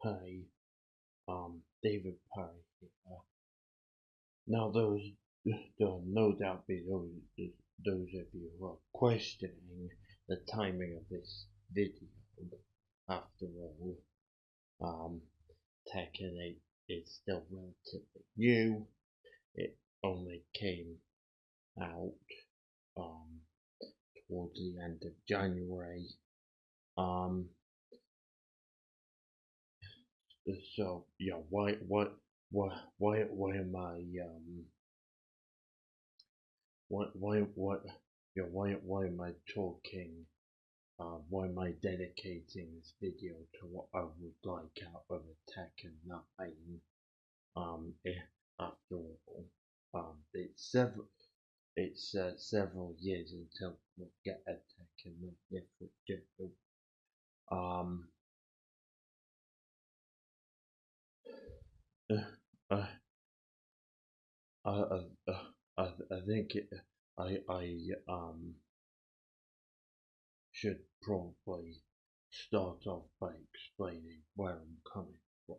Hey, David Perry here. Now, there'll no doubt be those of you who are questioning the timing of this video. After all, um, Tekken 8 is still relatively new. It only came out um, towards the end of January. Um, so yeah, why am I what why am I talking? Why am I dedicating this video to what I would like out of a Tekken 9? After all, it's several years until we'll get a Tekken 9 if we do. Um, uh, uh, I, I think I should probably start off by explaining where I'm coming from.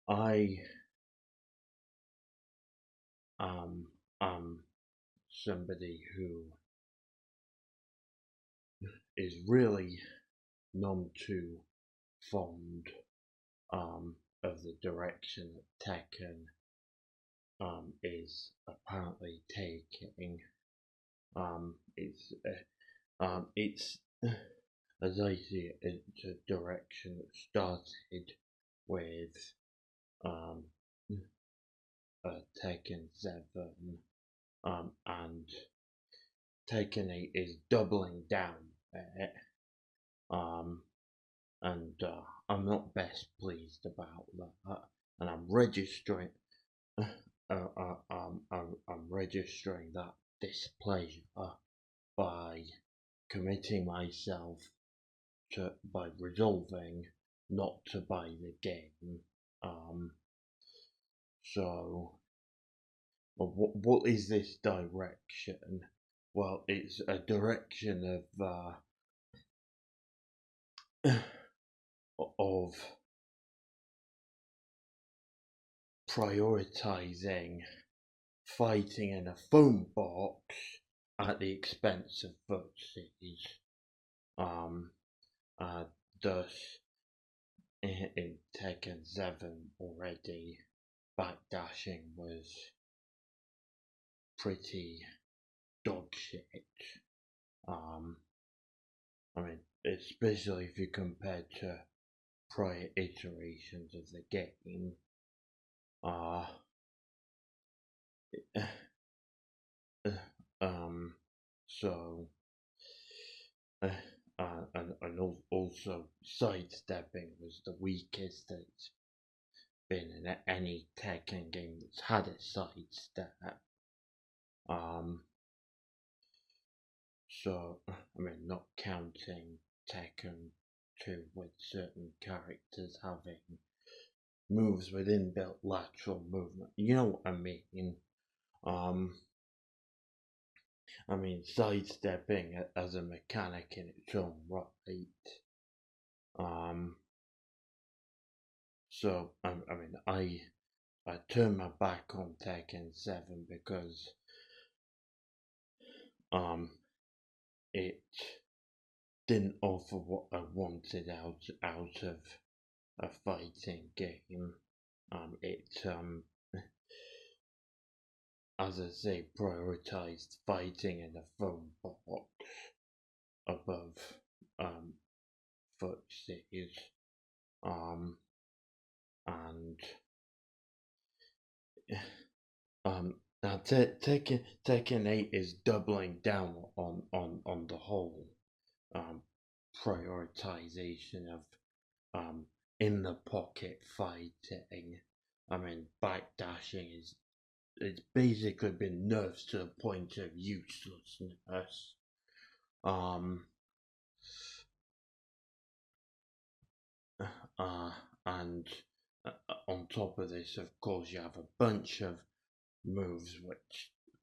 I am somebody who is really none too fond of the direction that Tekken is apparently taking. It's as I see it, it's a direction that started with um, Tekken 7, and Tekken 8 is doubling down there, um, and I'm not best pleased about that, and I'm registering that displeasure by committing myself to by resolving not to buy the game. Um, so, what is this direction? Well, it's a direction of prioritizing fighting in a phone box at the expense of footsies. Um, thus, in Tekken 7 already, backdashing was pretty dog shit. Um, I mean, especially if you compare to prior iterations of the game. Uh, um, so, uh, and also sidestepping was the weakest that it's been in any Tekken game that's had a sidestep. Um, so, I mean, not counting Tekken 2 with certain characters having moves with inbuilt lateral movement. You know what I mean? Um, sidestepping as a mechanic in its own right. Um, so I turned my back on Tekken 7 because um it didn't offer what I wanted out of a fighting game. It as I say, prioritized fighting in a phone box above um footsies. Um and Now Tekken 8 is doubling down on the whole um, prioritization of in the pocket fighting. I mean, backdashing is it's basically been nerfed to the point of uselessness. Um, and on top of this, of course, you have a bunch of moves,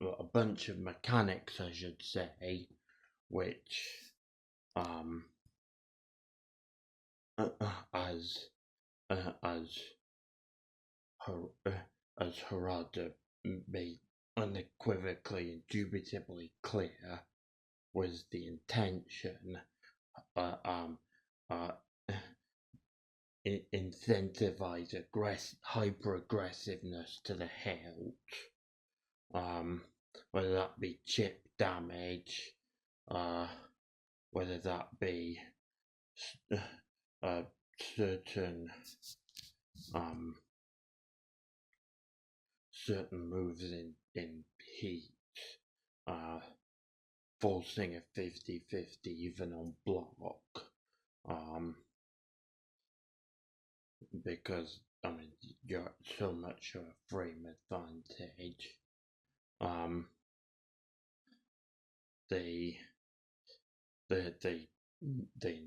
a bunch of mechanics, I should say, which, um, as as as Harada made unequivocally, indubitably clear, was the intention. Uh, um, uh, incentivize hyper aggressiveness to the hilt. Whether that be chip damage, whether that be certain um, certain moves in heat, forcing a 50-50 even on block, because you're at so much of a frame advantage. They they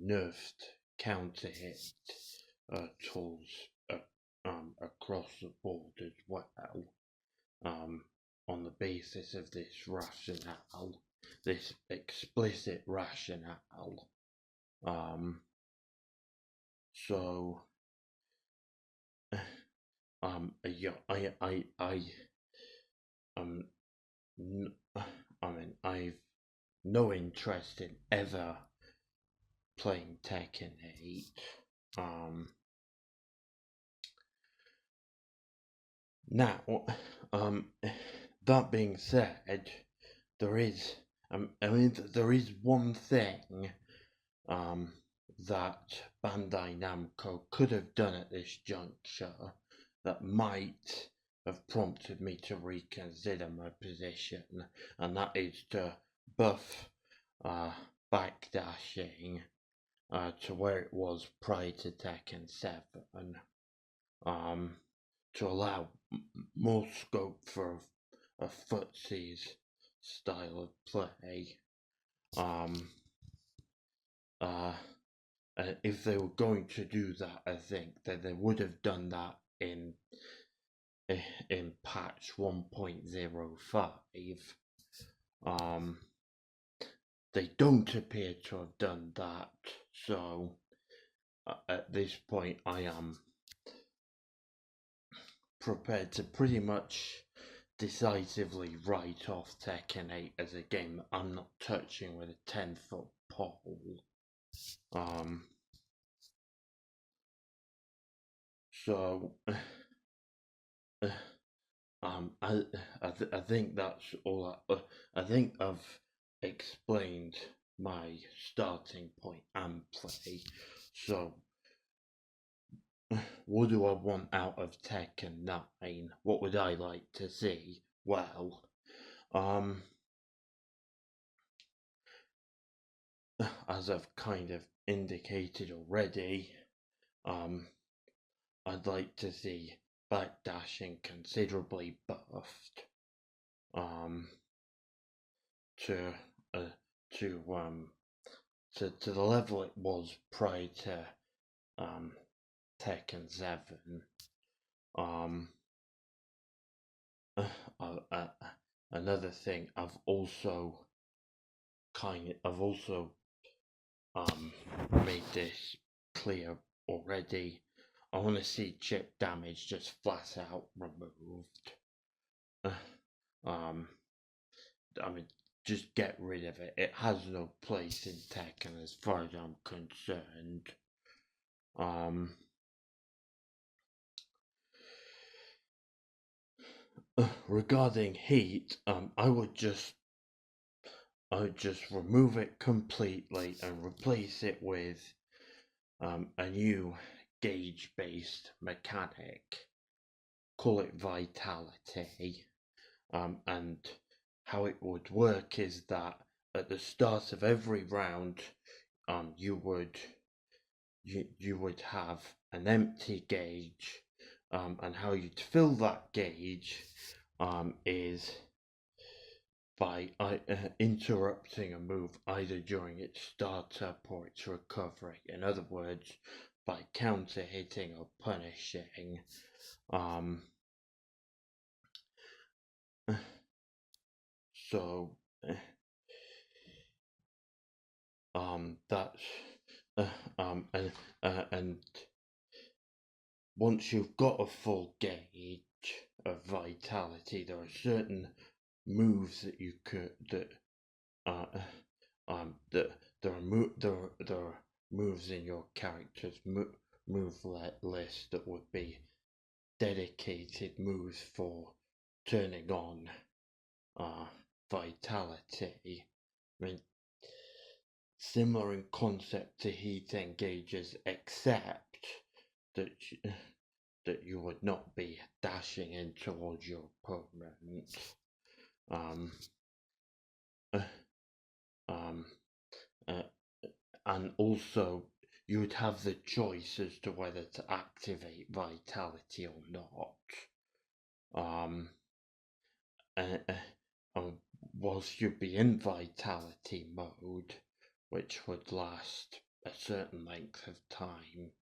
nerfed counter hit tools across the board as well, on the basis of this rationale, this explicit rationale. So yeah, I've no interest in ever playing Tekken 8. Now, that being said, there is there is one thing that Bandai Namco could have done at this juncture that might have prompted me to reconsider my position, and that is to buff backdashing to where it was prior to Tekken 7, to allow more scope for a footsies style of play. If they were going to do that, I think that they would have done that in patch 1.05. They don't appear to have done that, so at this point I am prepared to pretty much decisively write off Tekken 8 as a game that I'm not touching with a 10-foot pole. So I think that's all. I think I've explained my starting point and play. So, what do I want out of Tekken 9? What would I like to see? Well, as I've kind of indicated already, I'd like to see backdashing considerably buffed, to to the level it was prior to Tekken 7. Another thing I've also made this clear already. I want to see chip damage just flat out removed. Just get rid of it. It has no place in Tekken as far as I'm concerned. Regarding heat, I would just remove it completely and replace it with a new gauge-based mechanic. Call it vitality. And how it would work is that at the start of every round, you would have an empty gauge, and how you'd fill that gauge is by interrupting a move either during its startup or its recovery. In other words, by counter hitting or punishing. So that's and once you've got a full gauge of vitality, there are certain moves that you could uh, that there are moves in your character's move list that would be dedicated moves for turning on vitality. I mean, similar in concept to heat engages, except that that you would not be dashing in towards your opponent. Um, uh, um, uh, and also you would have the choice as to whether to activate vitality or not. Whilst you'd be in vitality mode, which would last a certain length of time,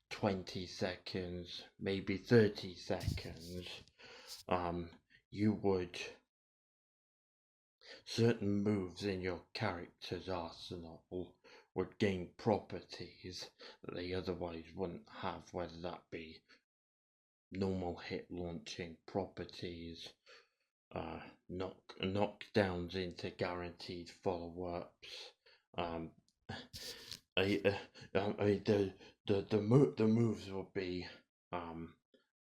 20 seconds, maybe 30 seconds, you would certain moves in your character's arsenal would gain properties that they otherwise wouldn't have, whether that be normal hit launching properties, knockdowns into guaranteed follow-ups. The moves will be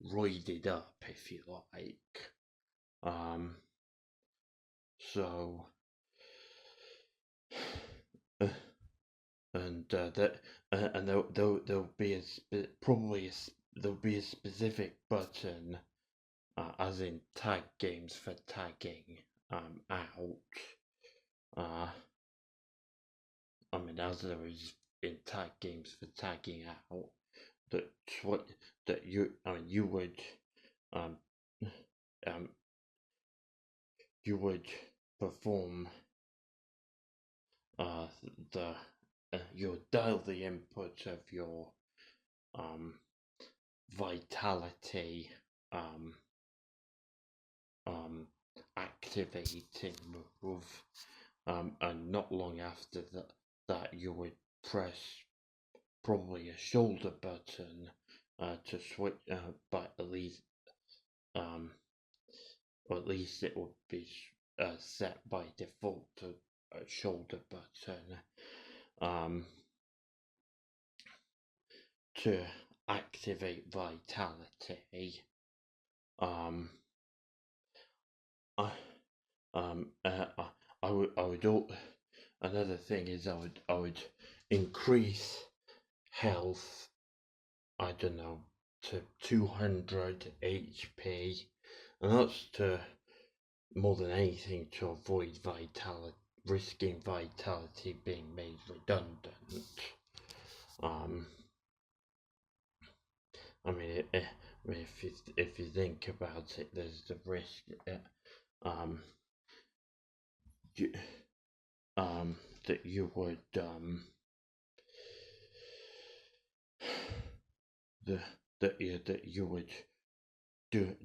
roided up, if you like. So and that and there'll be there'll be a specific button, as in tag games for tagging out. I mean, as there is in tag games for tagging out, that's what that you I mean um um you would perform the you would dial the input of your vitality um activating move, and not long after that you would press probably a shoulder button to switch, but or at least it would be set by default to a shoulder button to activate vitality. I, I would another thing is I would increase health, I don't know, to 200 HP, and that's to more than anything to avoid risking vitality being made redundant. I mean, if you think about it, there's the risk you, that you would that you would do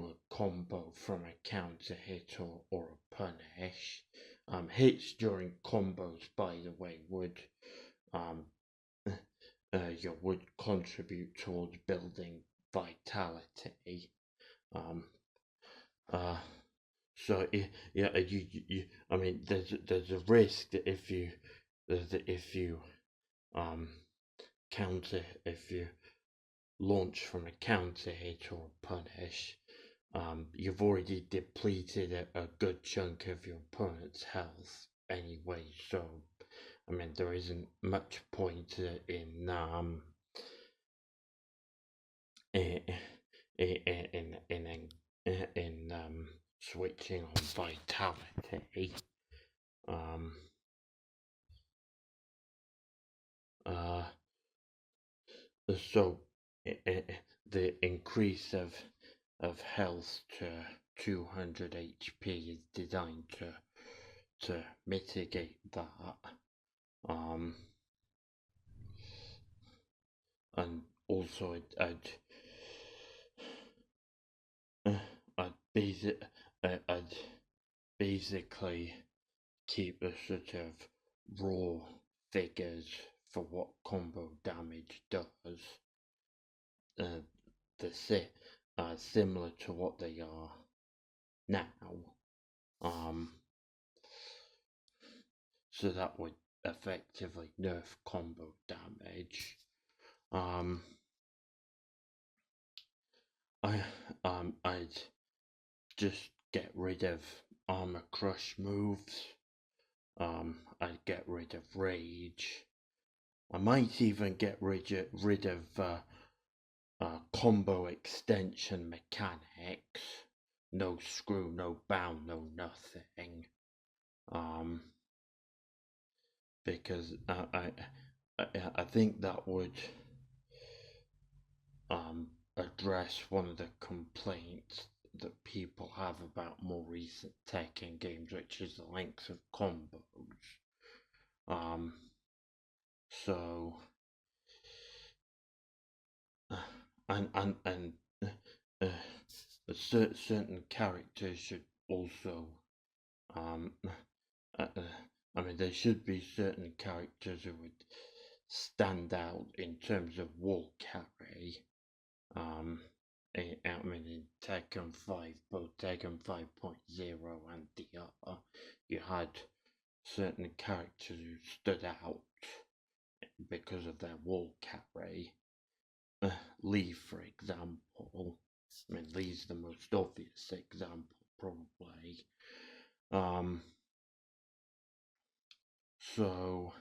a combo from a counter hit or a punish. Hits during combos, by the way, would would contribute towards building vitality. So yeah, I mean, there's a risk that if you counter if you launch from a counter hit or punish, you've already depleted a good chunk of your opponent's health anyway. So I mean, there isn't much point in switching on vitality. So the increase of health to 200 HP is designed to mitigate that. And also I'd basically keep a sort of raw figures for what combo damage does. Similar to what they are now. So that would effectively nerf combo damage. I'd just get rid of armor crush moves. I'd get rid of rage. I might even get rid of combo extension mechanics. No screw, no bound, no nothing. Because I think that would address one of the complaints that people have about more recent Tekken games, which is the length of combos. So and certain characters should also I mean, there should be certain characters who would stand out in terms of wall carry. I mean, in Tekken 5, both Tekken 5.0 and DR, you had certain characters who stood out because of their wall carry. Lee, for example. I mean, Lee's the most obvious example, probably. So,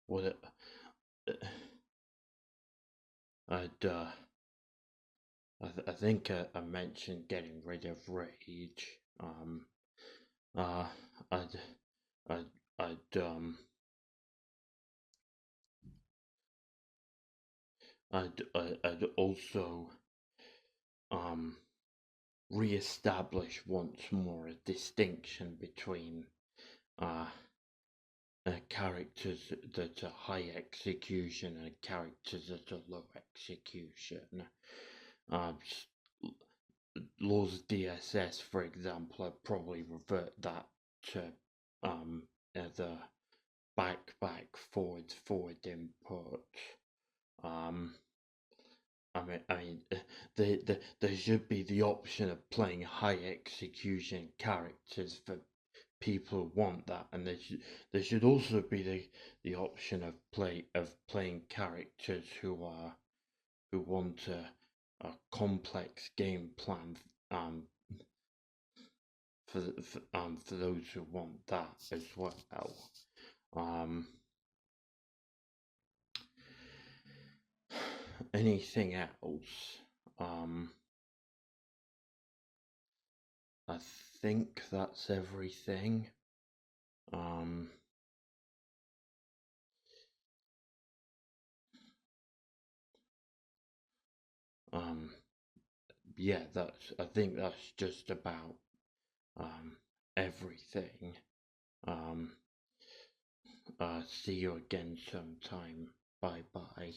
what it, I think I mentioned getting rid of rage. I'd, I'd, I'd, I'd also, re-establish once more a distinction between, characters that are high execution and characters that are low execution. Laws DSS, for example, I'd probably revert that to the back forward input. I mean, there should be the option of playing high execution characters for people who want that, and there should also be the option of playing characters who want a complex game plan for those who want that as well. Anything else? I think that's everything. Yeah, I think that's just about everything. See you again sometime. Bye bye.